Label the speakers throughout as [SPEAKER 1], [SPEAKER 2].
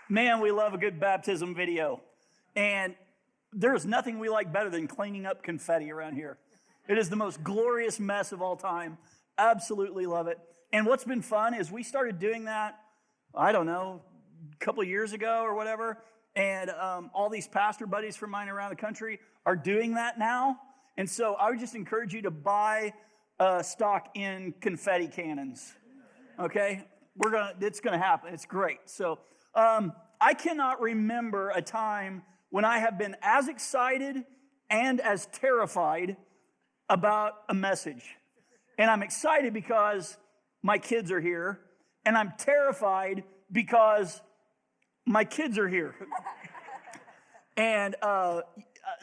[SPEAKER 1] Man, we love a good baptism video. And there's nothing we like better than cleaning up confetti around here. It is the most glorious mess of all time. Absolutely love it. And what's been fun is we started doing that, I don't know, a couple of years ago or whatever. And all these pastor buddies from mine around the country are doing that now. And so I would just encourage you to buy stock in confetti cannons. Okay? It's gonna happen. It's great. So I cannot remember a time when I have been as excited and as terrified about a message. And I'm excited because my kids are here, and I'm terrified because my kids are here. And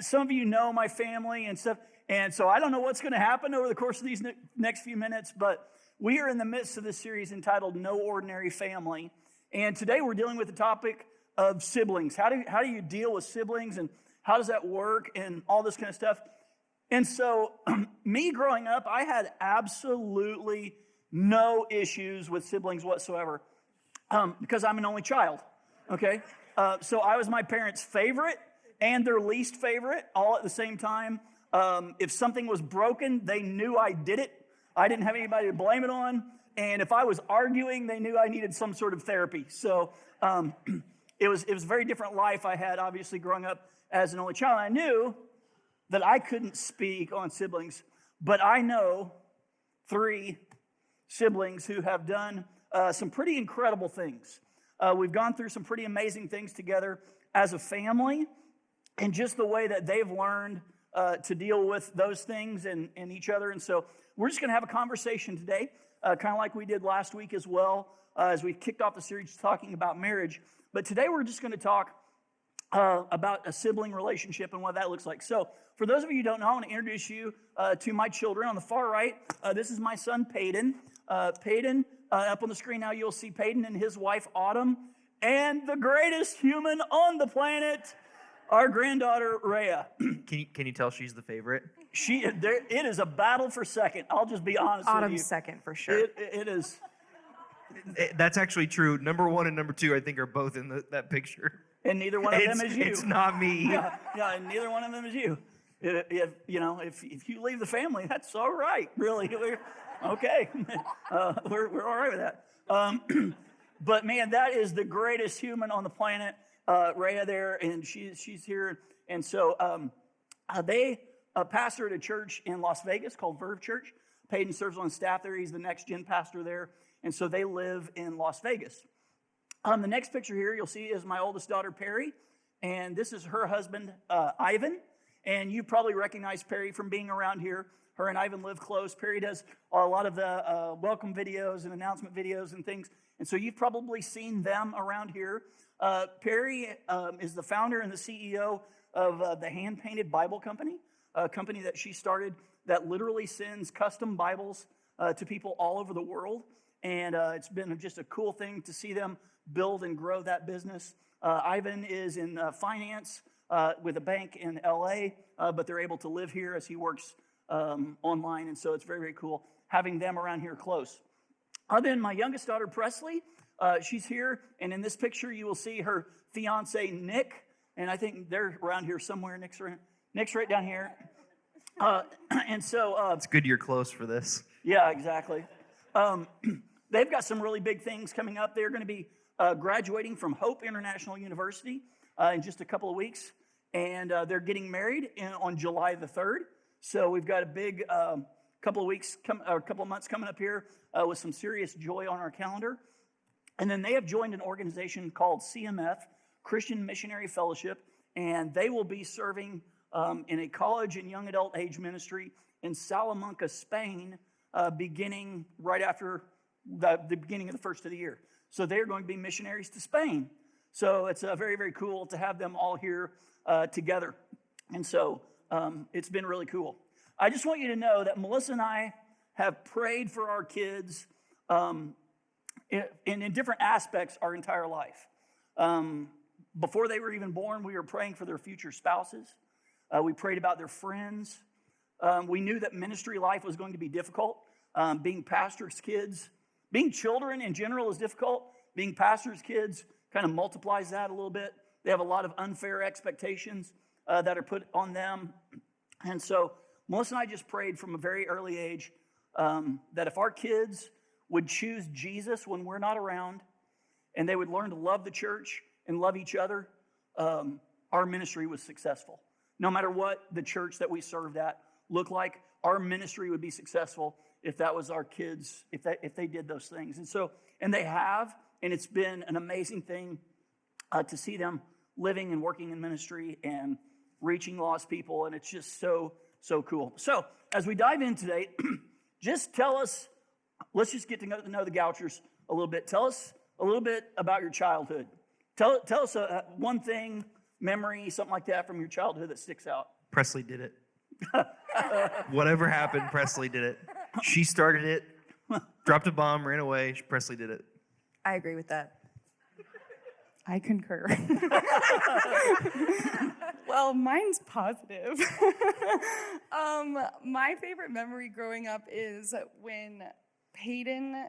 [SPEAKER 1] some of you know my family and stuff, and so I don't know what's going to happen over the course of these next few minutes, but we are in the midst of this series entitled No Ordinary Family. And today we're dealing with the topic of siblings. How do you deal with siblings, and how does that work, and all this kind of stuff. And so me growing up, I had absolutely no issues with siblings whatsoever because I'm an only child, okay? So I was my parents' favorite and their least favorite all at the same time. If something was broken, they knew I did it. I didn't have anybody to blame it on. And if I was arguing, they knew I needed some sort of therapy. So it was a very different life I had, obviously, growing up as an only child. I knew that I couldn't speak on siblings, but I know 3 siblings who have done some pretty incredible things. We've gone through some pretty amazing things together as a family, and just the way that they've learned to deal with those things and each other. And so we're just going to have a conversation today, kind of like we did last week as well, as we kicked off the series talking about marriage. But today we're just going to talk about a sibling relationship and what that looks like. So for those of you who don't know, I want to introduce you to my children. On the far right, this is my son, Peyton. Peyton, up on the screen now, you'll see Peyton and his wife, Autumn, and the greatest human on the planet, our granddaughter, Rhea.
[SPEAKER 2] Can you tell she's the favorite?
[SPEAKER 1] It is a battle for second. I'll just be honest with you.
[SPEAKER 3] Autumn's second, for sure.
[SPEAKER 1] It is.
[SPEAKER 2] That's actually true. Number 1 and number 2, I think, are both in that picture.
[SPEAKER 1] And neither one of them is you.
[SPEAKER 2] It's not me.
[SPEAKER 1] Yeah, and neither one of them is you. If you leave the family, that's all right. Really, okay. We're all right with that. But man, that is the greatest human on the planet, Rhea there, and she's here. And so they pastor at a church in Las Vegas called Verve Church. Peyton serves on staff there. He's the next gen pastor there, and so they live in Las Vegas. The next picture here you'll see is my oldest daughter, Perry, and this is her husband, Ivan. And you probably recognize Perry from being around here. Her and Ivan live close. Perry does a lot of the welcome videos and announcement videos and things. And so you've probably seen them around here. Perry is the founder and the CEO of the Hand Painted Bible Company, a company that she started that literally sends custom Bibles to people all over the world. And it's been just a cool thing to see them build and grow that business. Ivan is in finance with a bank in LA, but they're able to live here as he works online. And so it's very, very cool having them around here close. Then my youngest daughter, Presley, she's here. And in this picture, you will see her fiance, Nick. And I think they're around here somewhere. Nick's right down here. And so
[SPEAKER 2] it's good you're close for this.
[SPEAKER 1] Yeah, exactly. They've got some really big things coming up. They're going to be graduating from Hope International University in just a couple of weeks, and they're getting married on July the 3rd. So we've got a big couple of months coming up here with some serious joy on our calendar. And then they have joined an organization called CMF, Christian Missionary Fellowship, and they will be serving in a college and young adult age ministry in Salamanca, Spain, beginning right after the beginning of the first of the year. So they're going to be missionaries to Spain. So it's very, very cool to have them all here together. And so it's been really cool. I just want you to know that Melissa and I have prayed for our kids in different aspects our entire life. Before they were even born, we were praying for their future spouses. We prayed about their friends. We knew that ministry life was going to be difficult. Being pastors' kids, Being children in general is difficult. Being pastors' kids kind of multiplies that a little bit. They have a lot of unfair expectations that are put on them. And so Melissa and I just prayed from a very early age that if our kids would choose Jesus when we're not around, and they would learn to love the church and love each other, our ministry was successful. No matter what the church that we served at looked like, our ministry would be successful if that was our kids, if they did those things. And they have, and it's been an amazing thing to see them living and working in ministry and reaching lost people, and it's just so cool. So as we dive in today, just tell us, let's just get to know the Gouchers a little bit. Tell us a little bit about your childhood. Tell us one thing, memory, something like that from your childhood that sticks out.
[SPEAKER 2] Presley did it. Whatever happened, Presley did it. She started it, dropped a bomb, ran away. Presley did it.
[SPEAKER 3] I agree with that.
[SPEAKER 4] I concur. Well, mine's positive. My favorite memory growing up is when Peyton,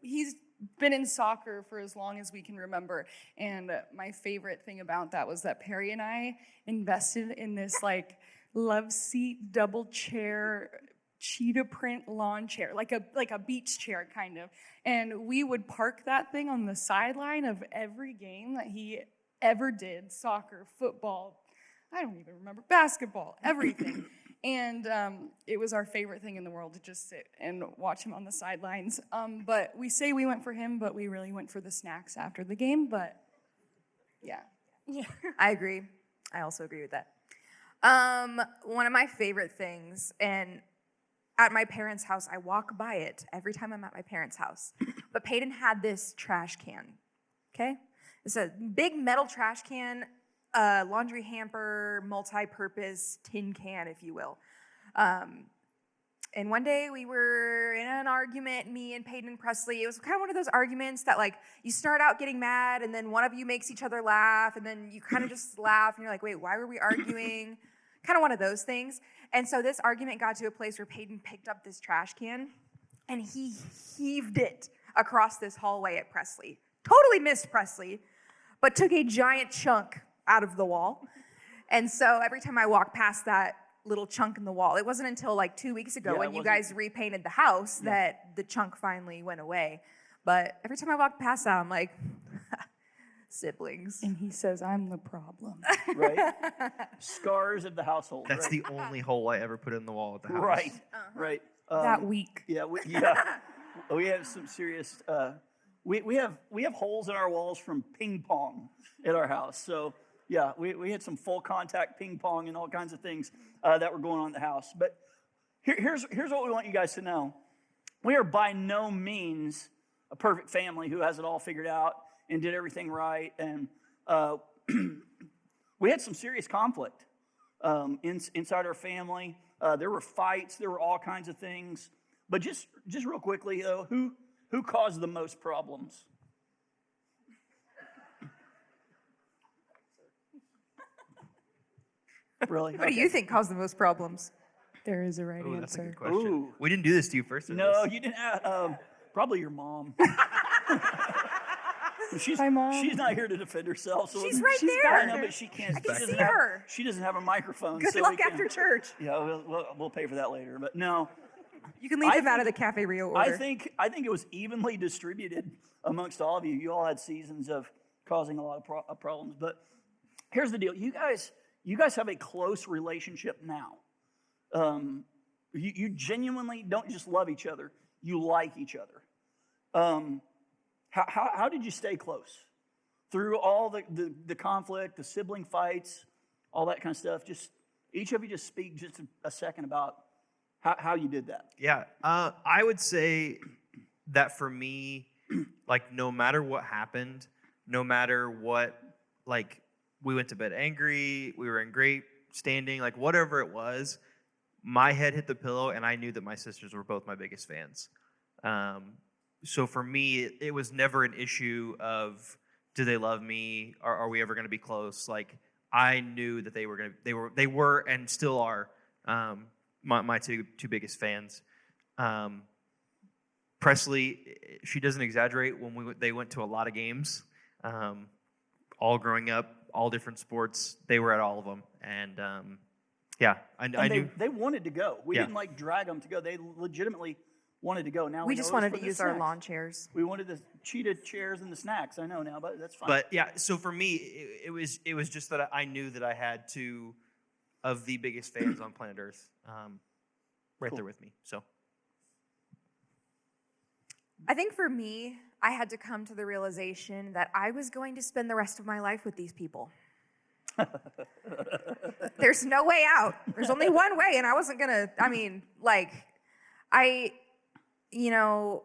[SPEAKER 4] he's been in soccer for as long as we can remember. And my favorite thing about that was that Perry and I invested in this like love seat double chair cheetah print lawn chair, like a beach chair kind of. And we would park that thing on the sideline of every game that he ever did, soccer, football, I don't even remember, basketball, everything. And it was our favorite thing in the world to just sit and watch him on the sidelines. But we say we went for him, but we really went for the snacks after the game. But yeah.
[SPEAKER 3] I agree. I also agree with that. One of my favorite things, and at my parents' house, I walk by it every time I'm at my parents' house. But Peyton had this trash can, okay? It's a big metal trash can, laundry hamper, multi-purpose tin can, if you will. And one day we were in an argument, me and Peyton and Presley. It was kind of one of those arguments that, like, you start out getting mad, and then one of you makes each other laugh, and then you kind of just laugh, and you're like, wait, why were we arguing? Kind of one of those things. And so this argument got to a place where Peyton picked up this trash can, and he heaved it across this hallway at Presley. Totally missed Presley, but took a giant chunk out of the wall. And so every time I walk past that little chunk in the wall, it wasn't until like 2 weeks ago when you guys repainted the house that the chunk finally went away. But every time I walk past that, I'm like, siblings.
[SPEAKER 4] And he says, I'm the problem.
[SPEAKER 1] Right? Scars of the household.
[SPEAKER 2] That's
[SPEAKER 1] right?
[SPEAKER 2] the only hole I ever put in the wall at the house.
[SPEAKER 1] Right, right.
[SPEAKER 4] That week.
[SPEAKER 1] Yeah, we have some serious. We have holes in our walls from ping pong at our house. So yeah, we had some full contact ping pong and all kinds of things that were going on in the house. But here's what we want you guys to know: we are by no means a perfect family who has it all figured out and did everything right. And we had some serious conflict inside our family. There were fights. There were all kinds of things. But just real quickly, though, who caused the most problems? Really?
[SPEAKER 3] What do you think caused the most problems?
[SPEAKER 4] There is a right
[SPEAKER 2] Ooh, that's a
[SPEAKER 4] answer.
[SPEAKER 2] good question.
[SPEAKER 1] Ooh.
[SPEAKER 2] We didn't do this to you first.
[SPEAKER 1] No, you didn't. Probably your mom.
[SPEAKER 4] Hi, Mom.
[SPEAKER 1] She's not here to defend herself. So
[SPEAKER 3] She's right there.
[SPEAKER 1] I know, but she can't.
[SPEAKER 3] I can
[SPEAKER 1] she
[SPEAKER 3] see
[SPEAKER 1] doesn't have-
[SPEAKER 3] her.
[SPEAKER 1] She doesn't have a microphone.
[SPEAKER 3] Good
[SPEAKER 1] so
[SPEAKER 3] luck
[SPEAKER 1] we can-
[SPEAKER 3] after church.
[SPEAKER 1] Yeah, we'll pay for that later. But no,
[SPEAKER 3] You can leave
[SPEAKER 1] I
[SPEAKER 3] him out of the
[SPEAKER 1] think-
[SPEAKER 3] Cafe Rio order.
[SPEAKER 1] I think it was evenly distributed amongst all of you. You all had seasons of causing a lot of problems. But here's the deal: you guys have a close relationship now. You genuinely don't just love each other; you like each other. How did you stay close through all the conflict, the sibling fights, all that kind of stuff? Just each of you just speak just a second about how you did that.
[SPEAKER 2] Yeah, I would say that for me, like, no matter what happened, no matter what, like, we went to bed angry, we were in great standing, like, whatever it was, my head hit the pillow, and I knew that my sisters were both my biggest fans. So for me, it was never an issue of, do they love me? Are we ever going to be close? Like, I knew that they were and still are my two biggest fans. Presley, she doesn't exaggerate when they went to a lot of games, all growing up, all different sports. They were at all of them, and I knew
[SPEAKER 1] they wanted to go. We
[SPEAKER 2] Yeah.
[SPEAKER 1] didn't like drag them to go. They legitimately wanted to go. Now
[SPEAKER 3] We
[SPEAKER 1] know
[SPEAKER 3] just
[SPEAKER 1] it's
[SPEAKER 3] wanted
[SPEAKER 1] for
[SPEAKER 3] to
[SPEAKER 1] the
[SPEAKER 3] use our
[SPEAKER 1] snacks.
[SPEAKER 3] lawn chairs.
[SPEAKER 1] We wanted the cheetah chairs and the snacks. I know now, but that's fine.
[SPEAKER 2] But yeah, so for me, it was just that I knew that I had two of the biggest fans on planet Earth, right there with me. So
[SPEAKER 3] I think for me, I had to come to the realization that I was going to spend the rest of my life with these people. There's no way out. There's only one way, and I wasn't gonna,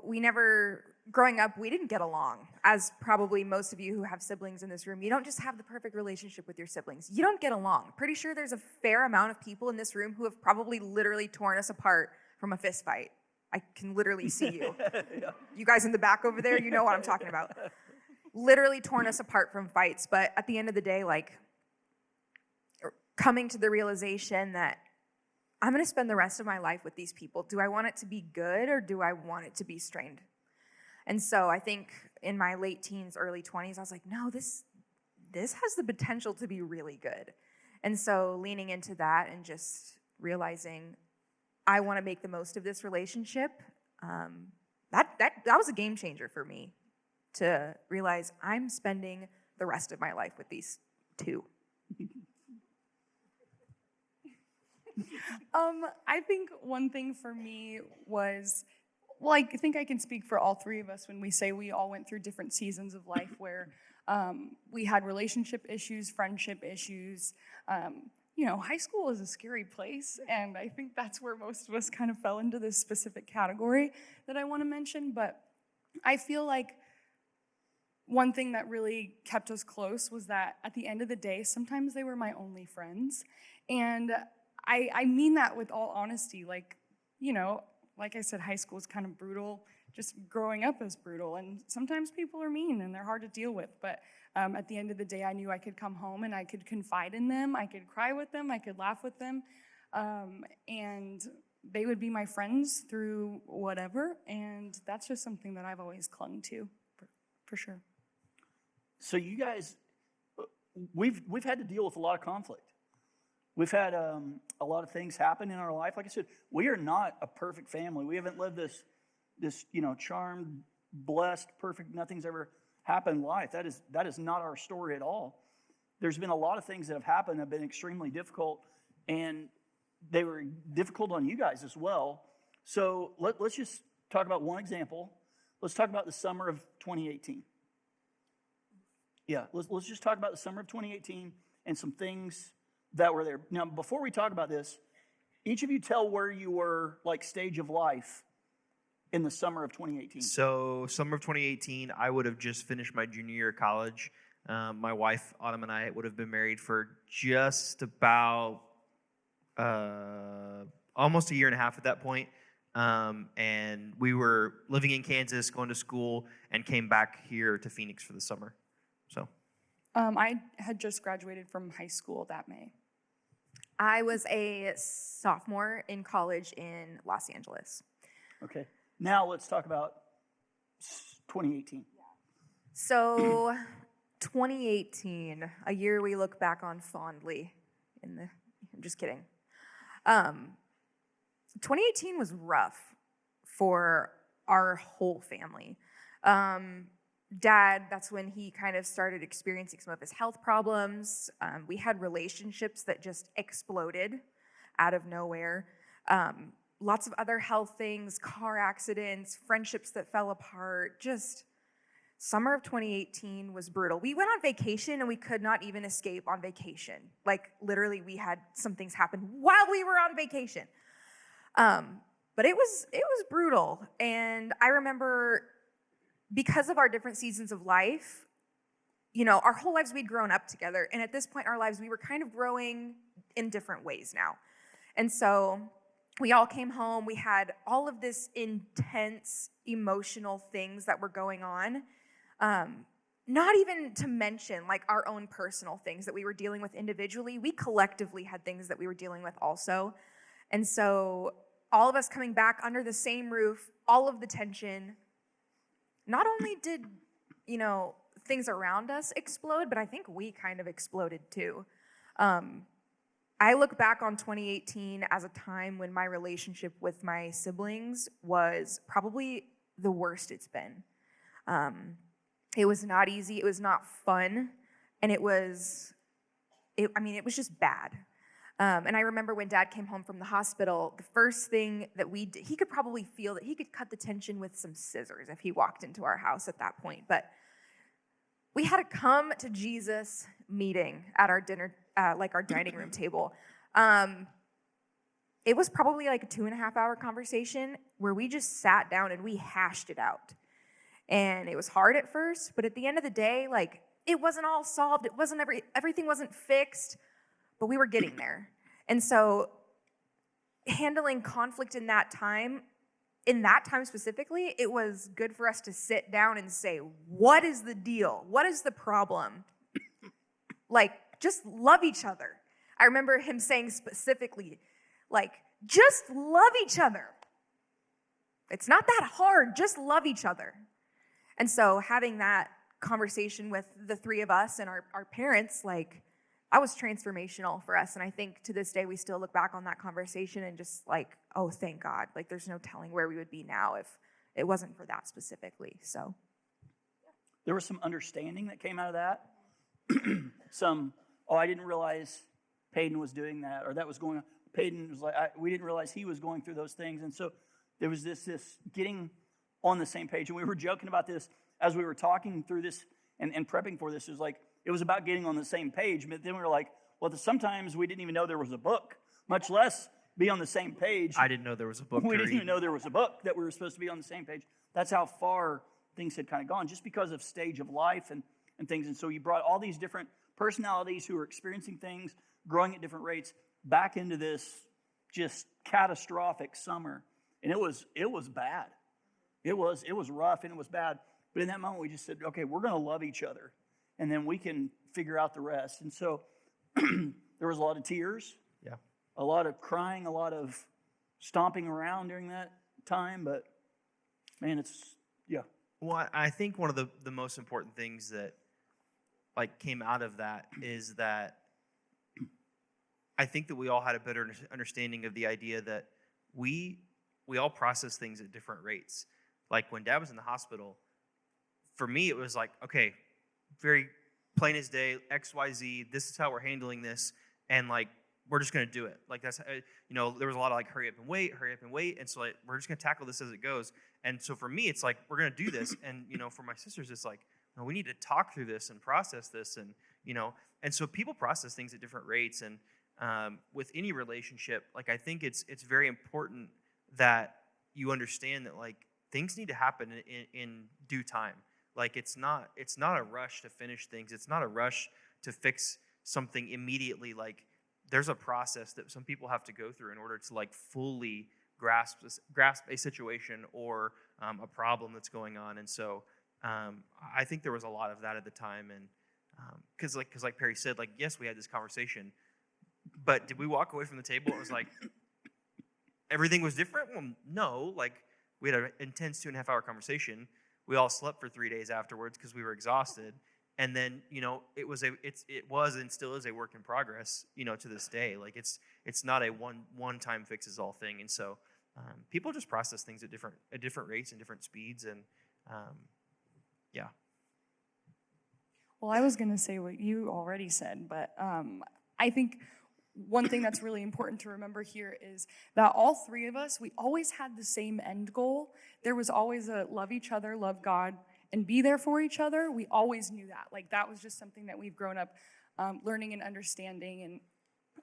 [SPEAKER 3] we never, growing up, we didn't get along. As probably most of you who have siblings in this room, you don't just have the perfect relationship with your siblings. You don't get along. Pretty sure there's a fair amount of people in this room who have probably literally torn us apart from a fist fight. I can literally see you.
[SPEAKER 1] Yeah.
[SPEAKER 3] You guys in the back over there, you know what I'm talking about. Literally torn us apart from fights. But at the end of the day, coming to the realization that I'm going to spend the rest of my life with these people. Do I want it to be good or do I want it to be strained? And so I think in my late teens, early 20s, I was like, no, this has the potential to be really good. And so leaning into that and just realizing I want to make the most of this relationship, that was a game changer for me to realize I'm spending the rest of my life with these two.
[SPEAKER 4] I think one thing for me was, well, I think I can speak for all three of us when we say we all went through different seasons of life where we had relationship issues, friendship issues. High school is a scary place, and I think that's where most of us kind of fell into this specific category that I want to mention. But I feel like one thing that really kept us close was that at the end of the day, sometimes they were my only friends. And I mean that with all honesty. Like I said, high school is kind of brutal. Just growing up is brutal. And sometimes people are mean and they're hard to deal with. But at the end of the day, I knew I could come home and I could confide in them. I could cry with them. I could laugh with them. And they would be my friends through whatever. And that's just something that I've always clung to, for sure.
[SPEAKER 1] So you guys, we've had to deal with a lot of conflict. We've had a lot of things happen in our life. Like I said, we are not a perfect family. We haven't lived this charmed, blessed, perfect, nothing's ever happened in life. That is not our story at all. There's been a lot of things that have happened that have been extremely difficult, and they were difficult on you guys as well. So let's just talk about one example. Let's talk about the summer of 2018. Yeah, let's just talk about the summer of 2018 and some things that were there. Now, before we talk about this, each of you tell where you were, stage of life in the summer of 2018.
[SPEAKER 2] So summer of 2018, I would have just finished my junior year of college. My wife, Autumn, and I would have been married for just about almost a year and a half at that point. And we were living in Kansas, going to school, and came back here to Phoenix for the summer. So
[SPEAKER 4] I had just graduated from high school that May.
[SPEAKER 3] I was a sophomore in college in Los Angeles.
[SPEAKER 1] Okay. Now let's talk about 2018.
[SPEAKER 3] So 2018, a year we look back on fondly. I'm just kidding. 2018 was rough for our whole family. Dad, that's when he kind of started experiencing some of his health problems. We had relationships that just exploded out of nowhere. Lots of other health things, car accidents, friendships that fell apart. Just summer of 2018 was brutal. We went on vacation and we could not even escape on vacation. Literally we had some things happen while we were on vacation. But it was brutal. And I remember, because of our different seasons of life, our whole lives we'd grown up together. And at this point in our lives, we were kind of growing in different ways now. And so we all came home. We had all of this intense emotional things that were going on. Not even to mention our own personal things that we were dealing with individually. We collectively had things that we were dealing with also. And so all of us coming back under the same roof, all of the tension, not only did, things around us explode, but I think we kind of exploded too. I look back on 2018 as a time when my relationship with my siblings was probably the worst it's been. It was not easy. It was not fun. And it was just bad. And I remember when Dad came home from the hospital, the first thing that we did, he could probably feel that he could cut the tension with some scissors if he walked into our house at that point. But we had a come to Jesus meeting at our dinner, our dining room table. It was probably like a 2.5-hour conversation where we just sat down and we hashed it out. And it was hard at first, but at the end of the day, it wasn't all solved. It wasn't everything wasn't fixed, but we were getting there. And so handling conflict in that time specifically, it was good for us to sit down and say, what is the deal? What is the problem? Just love each other. I remember him saying specifically, just love each other. It's not that hard, just love each other. And so having that conversation with the three of us and our parents, that was transformational for us. And I think to this day, we still look back on that conversation and just oh, thank God. There's no telling where we would be now if it wasn't for that specifically. So
[SPEAKER 1] There was some understanding that came out of that. I didn't realize Peyton was doing that, or that was going on. Peyton was we didn't realize he was going through those things. And so there was this getting on the same page. And we were joking about this as we were talking through this and prepping for this. It was about getting on the same page. But then we were sometimes we didn't even know there was a book, much less be on the same page.
[SPEAKER 2] I didn't know there was a book.
[SPEAKER 1] We didn't even know there was a book that we were supposed to be on the same page. That's how far things had kind of gone, just because of stage of life and things. And so you brought all these different personalities who were experiencing things, growing at different rates, back into this just catastrophic summer. And it was bad. It was rough and it was bad. But in that moment, we just said, okay, we're going to love each other. And then we can figure out the rest. And so there was a lot of tears.
[SPEAKER 2] Yeah.
[SPEAKER 1] A lot of crying, a lot of stomping around during that time. But, man,
[SPEAKER 2] Well, I think one of the most important things that came out of that is that I think that we all had a better understanding of the idea that we all process things at different rates. When Dad was in the hospital, for me it was okay, very plain as day, XYZ, this is how we're handling this, and we're just going to do it. That's there was a lot of hurry up and wait, and so we're just going to tackle this as it goes. And so for me it's we're going to do this, and for my sisters it's no, we need to talk through this and process this, and and so people process things at different rates. And with any relationship, I think it's very important that you understand that things need to happen in due time. It's not a rush to finish things. It's not a rush to fix something immediately. There's a process that some people have to go through in order to fully grasp a situation or a problem that's going on. And so I think there was a lot of that at the time. And because like Perry said, yes, we had this conversation, but did we walk away from the table? It was everything was different. Well, no. We had an intense 2.5-hour conversation. We all slept for 3 days afterwards because we were exhausted. And then, it was and still is a work in progress, to this day. It's not a one-time fixes all thing. And so people just process things at different rates and different speeds. And yeah.
[SPEAKER 4] Well, I was going to say what you already said, but I think one thing that's really important to remember here is that all three of us, we always had the same end goal. There was always a love each other, love God, and be there for each other. We always knew that. That was just something that we've grown up learning and understanding,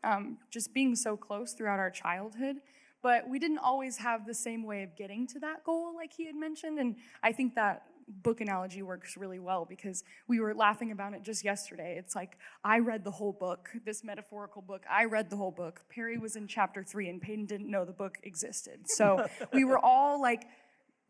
[SPEAKER 4] and just being so close throughout our childhood. But we didn't always have the same way of getting to that goal, like he had mentioned. And I think that book analogy works really well, because we were laughing about it just yesterday. It's I read the whole book, this metaphorical book. I read the whole book. Perry was in chapter 3, and Peyton didn't know the book existed. So we were all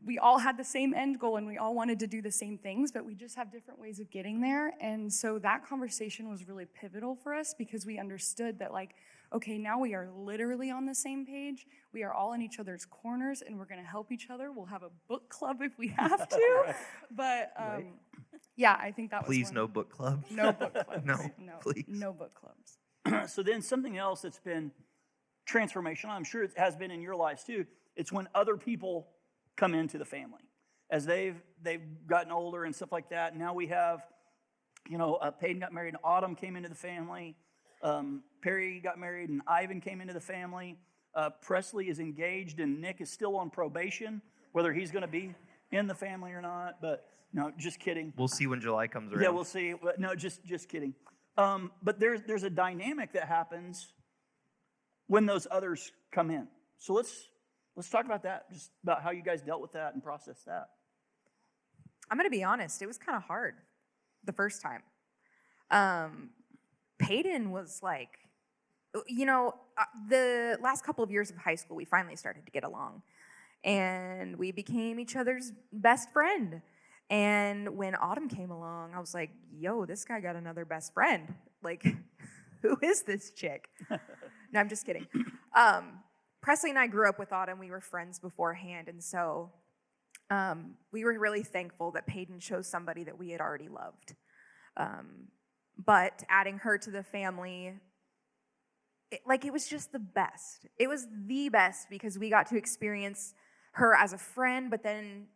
[SPEAKER 4] we all had the same end goal and we all wanted to do the same things, but we just have different ways of getting there. And so that conversation was really pivotal for us because we understood that, like, okay, now we are literally on the same page. We are all in each other's corners and we're going to help each other. We'll have a book club if we have to.
[SPEAKER 1] Right.
[SPEAKER 4] But yeah, I think that was
[SPEAKER 2] Please, no book club.
[SPEAKER 4] No book clubs.
[SPEAKER 2] No, please.
[SPEAKER 4] No book clubs.
[SPEAKER 1] So then something else that's been transformational, I'm sure it has been in your lives too, it's when other people come into the family. As they've gotten older and stuff like that, now we have, Peyton got married and Autumn came into the family. Perry got married and Ivan came into the family. Presley is engaged and Nick is still on probation, whether he's going to be in the family or not. But no, just kidding.
[SPEAKER 2] We'll see when July comes around.
[SPEAKER 1] Yeah, we'll see. But no, just kidding. But there's a dynamic that happens when those others come in. So let's talk about that, just about how you guys dealt with that and processed that.
[SPEAKER 3] I'm going to be honest. It was kind of hard the first time. Peyton was like, the last couple of years of high school, we finally started to get along. And we became each other's best friend. And when Autumn came along, I was like, yo, this guy got another best friend. Like, who is this chick? No, I'm just kidding. Presley and I grew up with Autumn. We were friends beforehand. And so we were really thankful that Peyton chose somebody that we had already loved. But adding her to the family, it was just the best. It was the best because we got to experience her as a friend, but then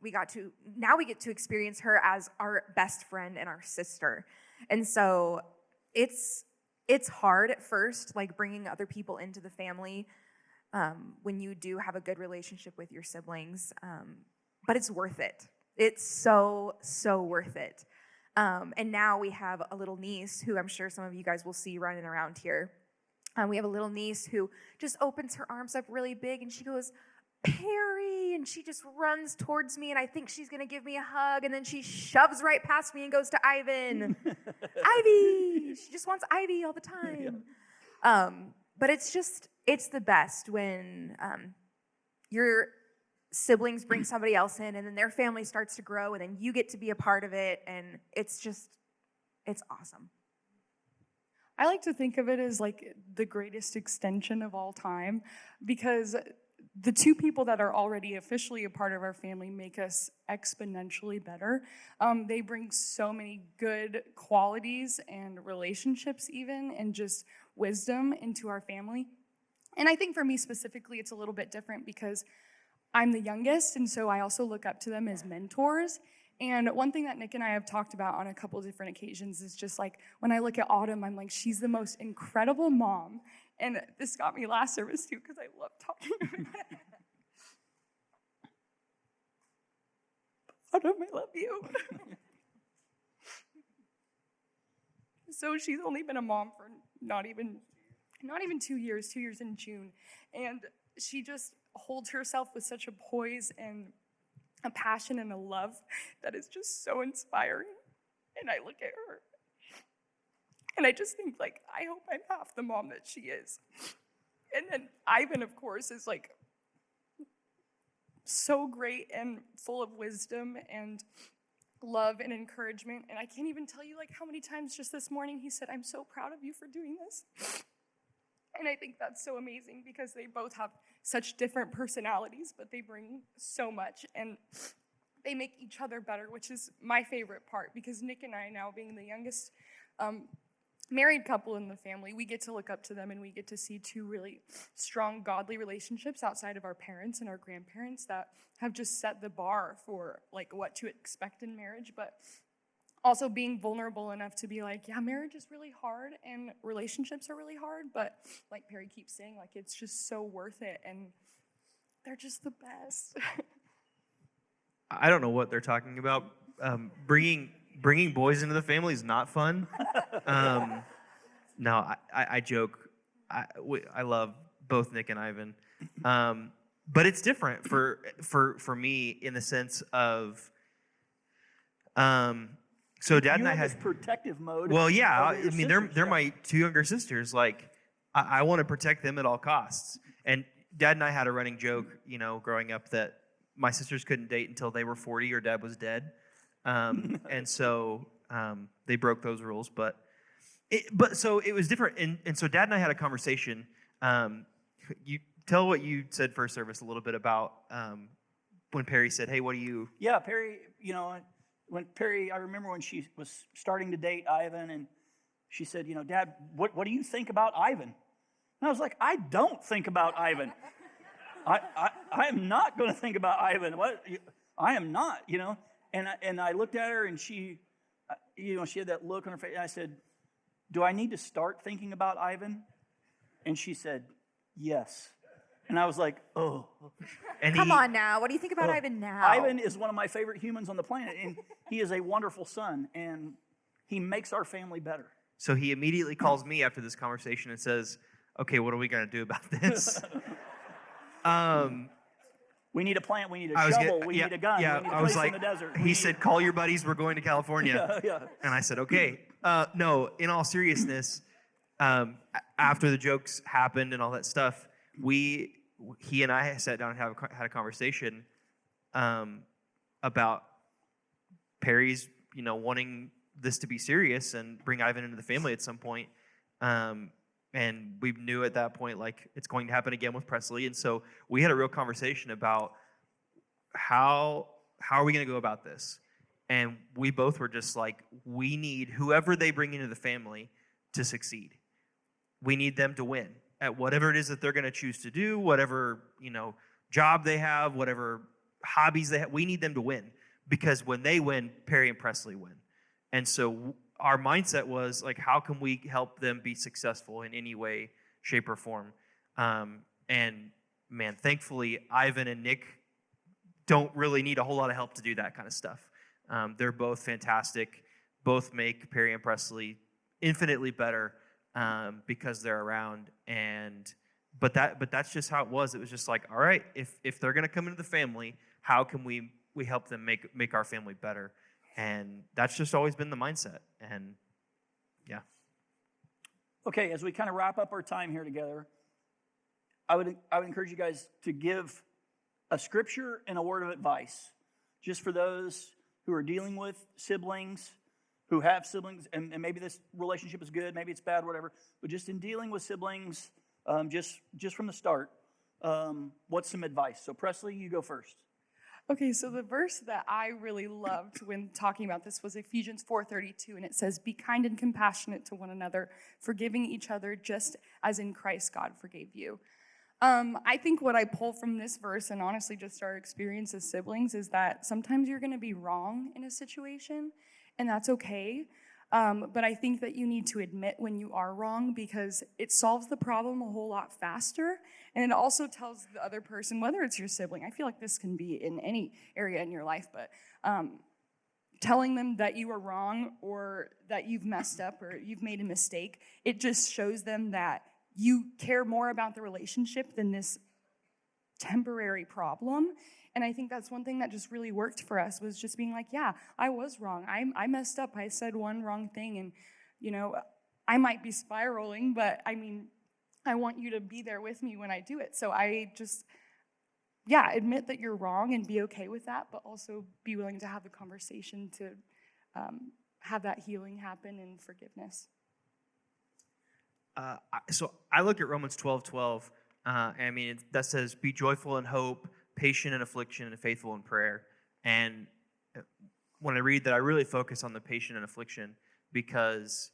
[SPEAKER 3] now we get to experience her as our best friend and our sister. And so it's hard at first, like bringing other people into the family when you do have a good relationship with your siblings, but it's worth it. It's so, so worth it. And now we have a little niece who I'm sure some of you guys will see running around here. We have a little niece who just opens her arms up really big and she goes, Perry, and she just runs towards me and I think she's gonna give me a hug and then she shoves right past me and goes to Ivan. Ivy! She just wants Ivy all the time. Yeah. But it's the best when your siblings bring somebody else in and then their family starts to grow and then you get to be a part of it and it's awesome.
[SPEAKER 4] I like to think of it as like the greatest extension of all time because the two people that are already officially a part of our family make us exponentially better. They bring so many good qualities and relationships even and just wisdom into our family. And I think for me specifically, it's a little bit different because I'm the youngest, and so I also look up to them as mentors. And one thing that Nick and I have talked about on a couple of different occasions is just like, when I look at Autumn, I'm like, she's the most incredible mom. And this got me last service too, because I love talking about it. Autumn, I love you. So she's only been a mom for not even 2 years, 2 years in June. And she just holds herself with such a poise and a passion and a love that is just so inspiring. And I look at her and I just think, like, I hope I'm half the mom that she is. And then Ivan, of course, is like so great and full of wisdom and love and encouragement. And I can't even tell you like how many times just this morning he said, I'm so proud of you for doing this. And I think that's so amazing because they both have such different personalities, but they bring so much and they make each other better, which is my favorite part because Nick and I, now being the youngest married couple in the family, we get to look up to them and we get to see two really strong, godly relationships outside of our parents and our grandparents that have just set the bar for like what to expect in marriage, but also being vulnerable enough to be like, yeah, marriage is really hard and relationships are really hard, but like Perry keeps saying, like it's just so worth it and they're just the best.
[SPEAKER 2] I don't know what they're talking about. Bringing boys into the family is not fun. No, I joke. I love both Nick and Ivan, but it's different for me in the sense of. So Dad and I had
[SPEAKER 1] this protective mode.
[SPEAKER 2] Well, yeah,
[SPEAKER 1] over your
[SPEAKER 2] I mean
[SPEAKER 1] sisters,
[SPEAKER 2] they're my two younger sisters. Like I want to protect them at all costs. And Dad and I had a running joke, growing up that my sisters couldn't date until they were 40 or dad was dead. And so they broke those rules. But so it was different. And so dad and I had a conversation. You tell what you said first service a little bit about when Perry said, hey, what do you...
[SPEAKER 1] Yeah, Perry, when Perry, I remember when she was starting to date Ivan, and she said, Dad, what do you think about Ivan? And I was like, I don't think about Ivan. I am not going to think about Ivan. What? I am not, And I looked at her, and she had that look on her face. And I said, do I need to start thinking about Ivan? And she said, yes. And I was like, oh.
[SPEAKER 2] And
[SPEAKER 3] Come on now. What do you think about Ivan now?
[SPEAKER 1] Ivan is one of my favorite humans on the planet, and he is a wonderful son, and he makes our family better.
[SPEAKER 2] So he immediately calls me after this conversation and says, okay, what are we going to do about this?
[SPEAKER 1] We need a plant, we need a shovel, we need a gun, we need a place in the desert.
[SPEAKER 2] He said, call your buddies, we're going to California.
[SPEAKER 1] Yeah.
[SPEAKER 2] And I said, okay. No, in all seriousness, after the jokes happened and all that stuff, he and I sat down and had a conversation about Perry's, wanting this to be serious and bring Ivan into the family at some point. And we knew at that point, like, it's going to happen again with Presley. And so we had a real conversation about how are we going to go about this? And we both were just like, we need whoever they bring into the family to succeed. We need them to win at whatever it is that they're going to choose to do, whatever, job they have, whatever hobbies they have. We need them to win, because when they win, Perry and Presley win. And so our mindset was like, how can we help them be successful in any way, shape, or form? And man, thankfully, Ivan and Nick don't really need a whole lot of help to do that kind of stuff. They're both fantastic. Both make Perry and Presley infinitely better because they're around. But that's just how it was. It was just like, all right, if they're going to come into the family, how can we help them make our family better? And that's just always been the mindset. And yeah.
[SPEAKER 1] Okay, as we kind of wrap up our time here together, I would encourage you guys to give a scripture and a word of advice, just for those who are dealing with siblings, who have siblings, and maybe this relationship is good, maybe it's bad, whatever. But just in dealing with siblings, just from the start, what's some advice? So Presley, you go first.
[SPEAKER 4] Okay, so the verse that I really loved when talking about this was Ephesians 4:32, and it says, "Be kind and compassionate to one another, forgiving each other just as in Christ God forgave you." I think what I pull from this verse, and honestly just our experience as siblings, is that sometimes you're going to be wrong in a situation, and that's okay. But I think that you need to admit when you are wrong, because it solves the problem a whole lot faster. And it also tells the other person, whether it's your sibling, I feel like this can be in any area in your life, but telling them that you are wrong or that you've messed up or you've made a mistake, it just shows them that you care more about the relationship than this temporary problem. And I think that's one thing that just really worked for us, was just being like, yeah, I was wrong. I messed up. I said one wrong thing, and, I might be spiraling, but I want you to be there with me when I do it. So I just, admit that you're wrong and be okay with that, but also be willing to have the conversation to have that healing happen and forgiveness.
[SPEAKER 2] So I look at Romans 12:12. That says, "Be joyful in hope, patient in affliction, and faithful in prayer." And when I read that, I really focus on the patient in affliction, because,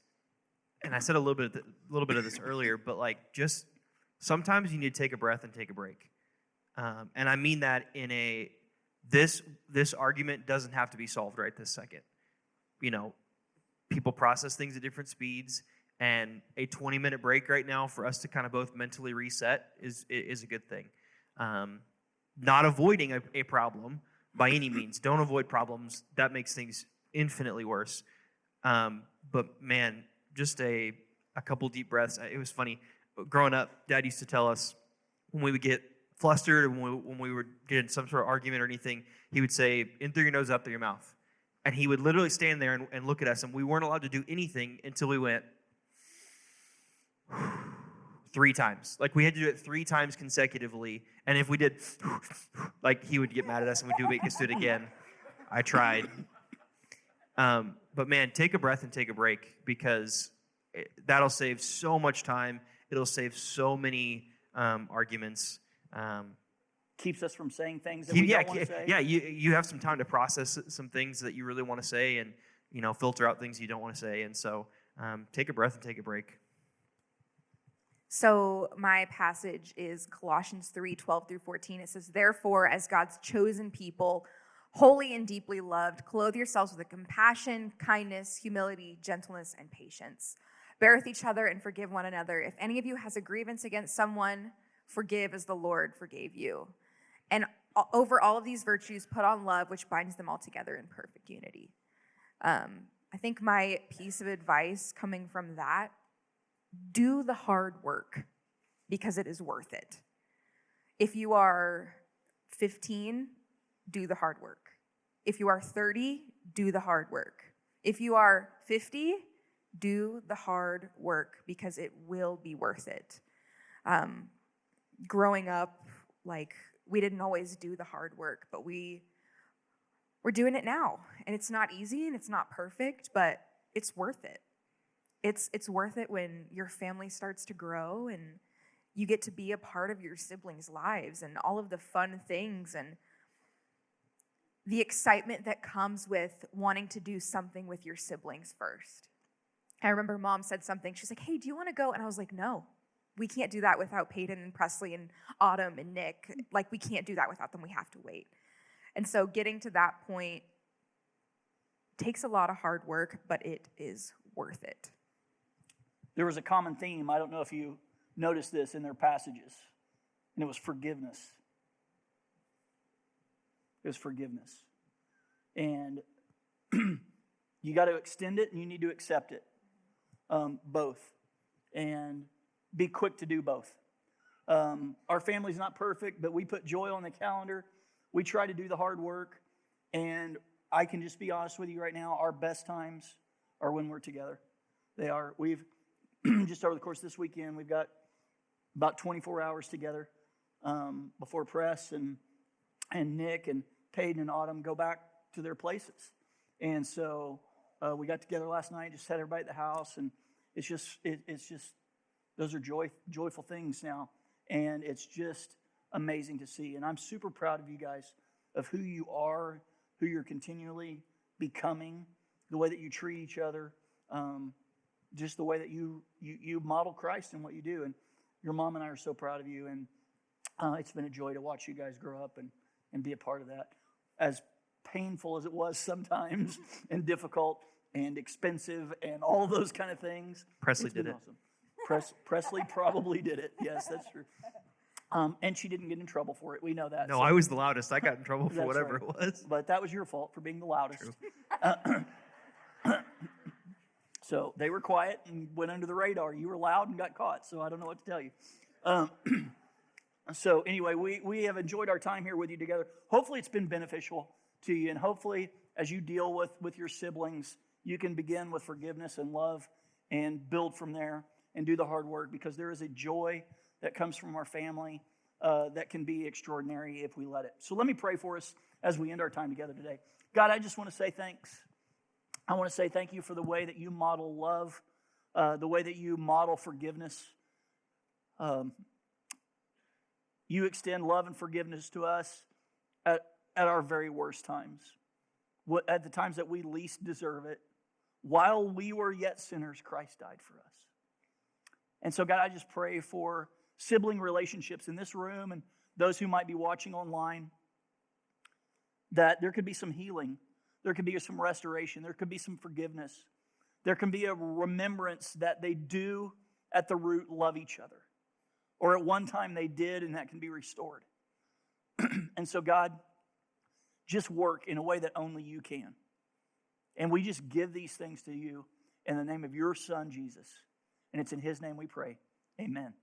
[SPEAKER 2] and I said a little bit of this earlier, but like, just sometimes you need to take a breath and take a break. And I mean that in this argument doesn't have to be solved right this second. People process things at different speeds, and a 20-minute break right now for us to kind of both mentally reset is a good thing. Not avoiding a problem by any means. Don't avoid problems. That makes things infinitely worse. But man, just a couple deep breaths. It was funny. Growing up, Dad used to tell us when we would get flustered and when we would get in some sort of argument or anything, he would say, "In through your nose, out through your mouth." And he would literally stand there and look at us, and we weren't allowed to do anything until we went 3 times. Like, we had to do it 3 times consecutively. And if we did, like, he would get mad at us and we'd make us do it again. I tried. But man, take a breath and take a break, because that'll save so much time. It'll save so many arguments.
[SPEAKER 1] Keeps us from saying things that we don't want to say.
[SPEAKER 2] Yeah, you have some time to process some things that you really want to say, and filter out things you don't want to say. And so take a breath and take a break.
[SPEAKER 3] So my passage is Colossians 3:12 through 14. It says, "Therefore, as God's chosen people, holy and deeply loved, clothe yourselves with compassion, kindness, humility, gentleness, and patience. Bear with each other and forgive one another. If any of you has a grievance against someone, forgive as the Lord forgave you. And over all of these virtues, put on love, which binds them all together in perfect unity." I think my piece of advice coming from that, do the hard work, because it is worth it. If you are 15, do the hard work. If you are 30, do the hard work. If you are 50, do the hard work, because it will be worth it. Growing up, we didn't always do the hard work, but we're doing it now. And it's not easy and it's not perfect, but it's worth it. It's worth it when your family starts to grow and you get to be a part of your siblings' lives and all of the fun things and the excitement that comes with wanting to do something with your siblings first. I remember Mom said something. She's like, "Hey, do you want to go?" And I was like, "No, we can't do that without Peyton and Presley and Autumn and Nick. We can't do that without them. We have to wait." And so getting to that point takes a lot of hard work, but it is worth it.
[SPEAKER 1] There was a common theme. I don't know if you noticed this in their passages, and it was forgiveness. It was forgiveness. And you got to extend it and you need to accept it. Both. And be quick to do both. Our family's not perfect, but we put joy on the calendar. We try to do the hard work. And I can just be honest with you right now, our best times are when we're together. They are. We've just over the course of this weekend, we've got about 24 hours together before Press and Nick and Peyton and Autumn go back to their places. And so we got together last night, just had everybody at the house, and it's just those are joyful things now, and it's just amazing to see. And I'm super proud of you guys, of who you are, who you're continually becoming, the way that you treat each other, just the way that you model Christ in what you do. And your mom and I are so proud of you, and it's been a joy to watch you guys grow up and be a part of that. As painful as it was sometimes, and difficult and expensive and all those kind of things.
[SPEAKER 2] Presley did it.
[SPEAKER 1] Awesome. Presley probably did it. Yes, that's true. And she didn't get in trouble for it. We know that.
[SPEAKER 2] No,
[SPEAKER 1] so.
[SPEAKER 2] I was the loudest. I got in trouble for
[SPEAKER 1] That's
[SPEAKER 2] whatever
[SPEAKER 1] right.
[SPEAKER 2] it was.
[SPEAKER 1] But that was your fault for being the loudest. So they were quiet and went under the radar. You were loud and got caught, so I don't know what to tell you. So anyway, we have enjoyed our time here with you together. Hopefully it's been beneficial to you, and hopefully as you deal with your siblings, you can begin with forgiveness and love and build from there and do the hard work, because there is a joy that comes from our family that can be extraordinary if we let it. So let me pray for us as we end our time together today. God, I just want to say thanks. I want to say thank you for the way that you model love, the way that you model forgiveness. You extend love and forgiveness to us at our very worst times, at the times that we least deserve it. While we were yet sinners, Christ died for us. And so, God, I just pray for sibling relationships in this room and those who might be watching online, that there could be some healing. There could be some restoration. There could be some forgiveness. There can be a remembrance that they do at the root love each other. Or at one time they did, and that can be restored. And so, God, just work in a way that only you can. And we just give these things to you in the name of your Son, Jesus. And it's in his name we pray. Amen.